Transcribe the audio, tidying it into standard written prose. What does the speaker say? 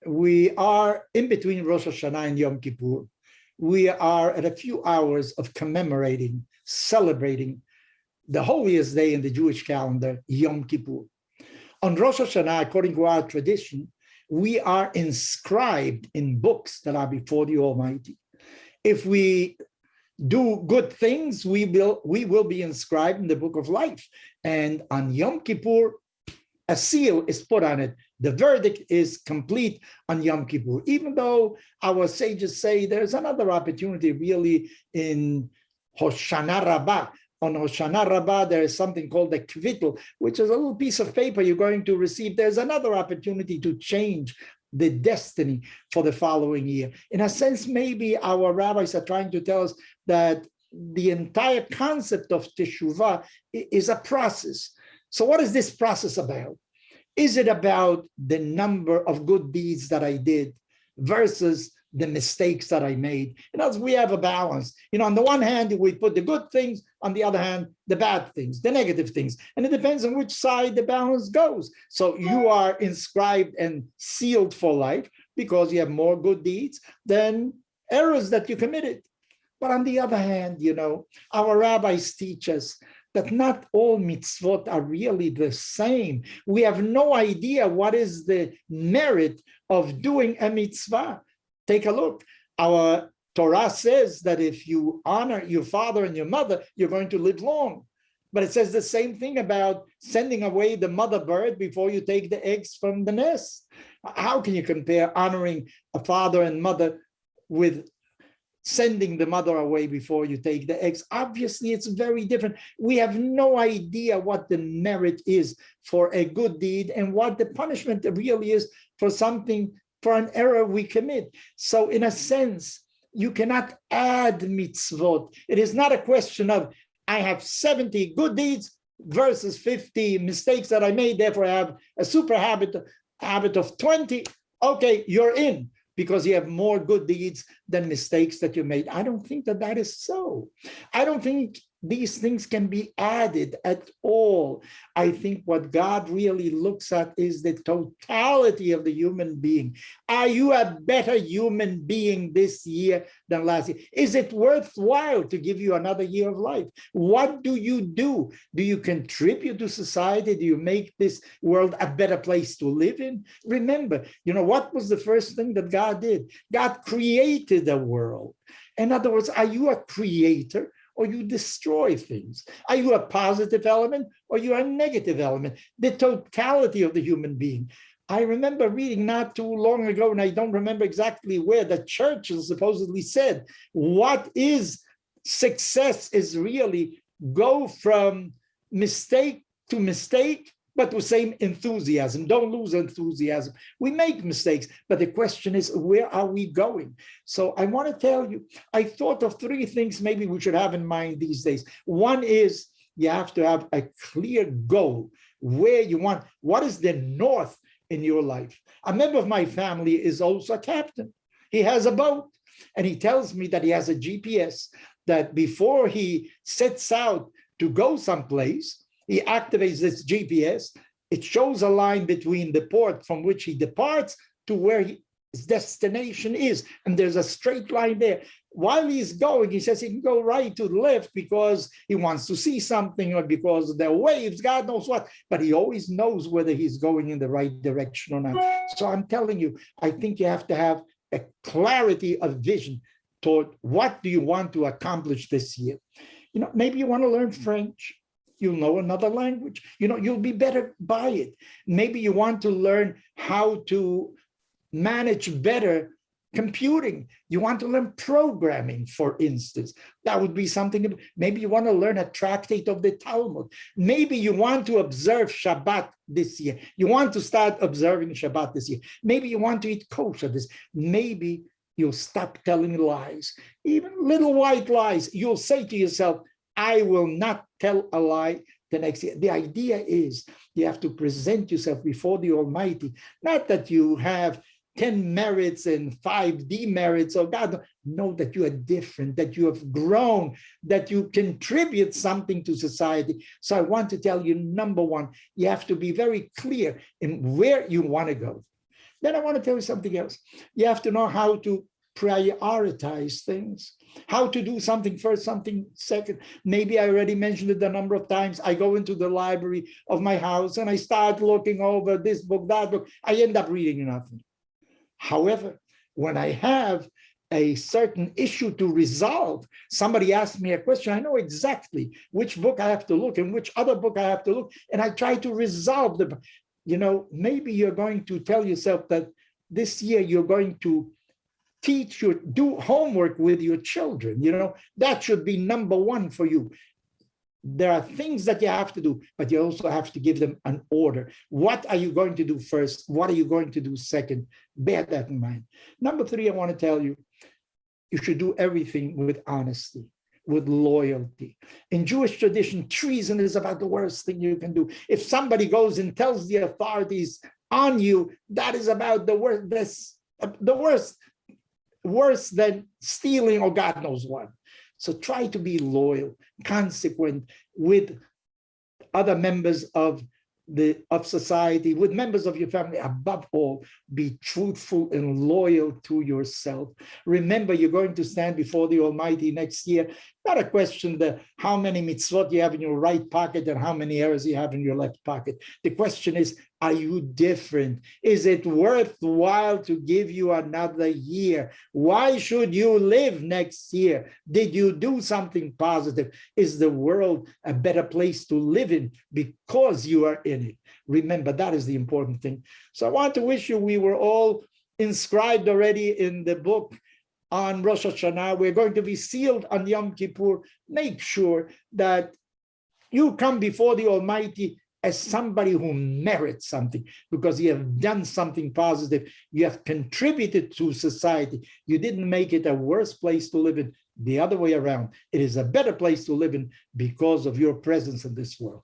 We are in between Rosh Hashanah and Yom Kippur. We are at a few hours of commemorating, celebrating the holiest day in the Jewish calendar, Yom Kippur. On Rosh Hashanah, according to our tradition, we are inscribed in books that are before the Almighty. If we do good things, we will be inscribed in the book of life. And on Yom Kippur, a seal is put on it. The verdict is complete on Yom Kippur, even though our sages say there's another opportunity really in Hoshana Rabbah. On Hoshana Rabbah, there is something called the kvittel, which is a little piece of paper you're going to receive. There's another opportunity to change the destiny for the following year. In a sense, maybe our rabbis are trying to tell us that the entire concept of teshuvah is a process. So what is this process about? Is it about the number of good deeds that I did versus the mistakes that I made? In other words, we have a balance. On the one hand, we put the good things, on the other hand, the bad things, the negative things. And it depends on which side the balance goes. So you are inscribed and sealed for life because you have more good deeds than errors that you committed. But on the other hand, our rabbis teach us that not all mitzvot are really the same. We have no idea what is the merit of doing a mitzvah. Take a look. Our Torah says that if you honor your father and your mother, you're going to live long. But it says the same thing about sending away the mother bird before you take the eggs from the nest. How can you compare honoring a father and mother with sending the mother away before you take the eggs? Obviously, it's very different. We have no idea what the merit is for a good deed and what the punishment really is for an error we commit. So in a sense, you cannot add mitzvot. It is not a question of, I have 70 good deeds versus 50 mistakes that I made, therefore I have a super habit of 20. Okay, you're in, because you have more good deeds than mistakes that you made. I don't think that is so. I don't think these things can be added at all. I think what God really looks at is the totality of the human being. Are you a better human being this year than last year? Is it worthwhile to give you another year of life? What do? Do you contribute to society? Do you make this world a better place to live in? Remember, what was the first thing that God did? God created the world. In other words, are you a creator or you destroy things? Are you a positive element or you are a negative element? The totality of the human being. I remember reading not too long ago, and I don't remember exactly where, that Churchill supposedly said, what is success is really go from mistake to mistake, but with same enthusiasm. Don't lose enthusiasm. We make mistakes, but the question is, where are we going? So I want to tell you, I thought of 3 things maybe we should have in mind these days. One is you have to have a clear goal, where you want, what is the north in your life? A member of my family is also a captain. He has a boat, and he tells me that he has a GPS, that before he sets out to go someplace, he activates this GPS. It shows a line between the port from which he departs to where his destination is. And there's a straight line there. While he's going, he says he can go right to the left because he wants to see something or because there are waves, God knows what. But he always knows whether he's going in the right direction or not. So I'm telling you, I think you have to have a clarity of vision toward what do you want to accomplish this year. Maybe you want to learn French. You'll know another language. You'll be better by it. Maybe you want to learn how to manage better computing. You want to learn programming, for instance. That would be something. Maybe you want to learn a tractate of the Talmud. Maybe you want to observe Shabbat this year. You want to start observing Shabbat this year. Maybe you want to eat kosher this. Maybe you'll stop telling lies, even little white lies. You'll say to yourself, I will not tell a lie the next year. The idea is you have to present yourself before the Almighty, not that you have 10 merits and 5 demerits. Oh God, know that you are different, that you have grown, that you contribute something to society. So I want to tell you, number one, you have to be very clear in where you want to go. Then I want to tell you something else. You have to know how to prioritize things, how to do something first, something second. Maybe I already mentioned it a number of times. I go into the library of my house and I start looking over this book, that book. I end up reading nothing. However, when I have a certain issue to resolve, somebody asks me a question, I know exactly which book I have to look and which other book I have to look, and I try to resolve the, maybe you're going to tell yourself that this year you're going to do homework with your children. That should be number one for you. There are things that you have to do, but you also have to give them an order. What are you going to do first? What are you going to do second? Bear that in mind. Number three, I want to tell you, you should do everything with honesty, with loyalty. In Jewish tradition, treason is about the worst thing you can do. If somebody goes and tells the authorities on you, that is about the worst, worse than stealing or God knows what. So try to be loyal, consequent with other members of society, with members of your family. Above all, be truthful and loyal to yourself. Remember, you're going to stand before the Almighty next year. Not a question of how many mitzvot you have in your right pocket and how many errors you have in your left pocket. The question is, are you different? Is it worthwhile to give you another year? Why should you live next year? Did you do something positive? Is the world a better place to live in because you are in it? Remember, that is the important thing. So I want to wish you, we were all inscribed already in the book on Rosh Hashanah. We're going to be sealed on Yom Kippur. Make sure that you come before the Almighty as somebody who merits something, because you have done something positive. You have contributed to society. You didn't make it a worse place to live in. The other way around. It is a better place to live in because of your presence in this world.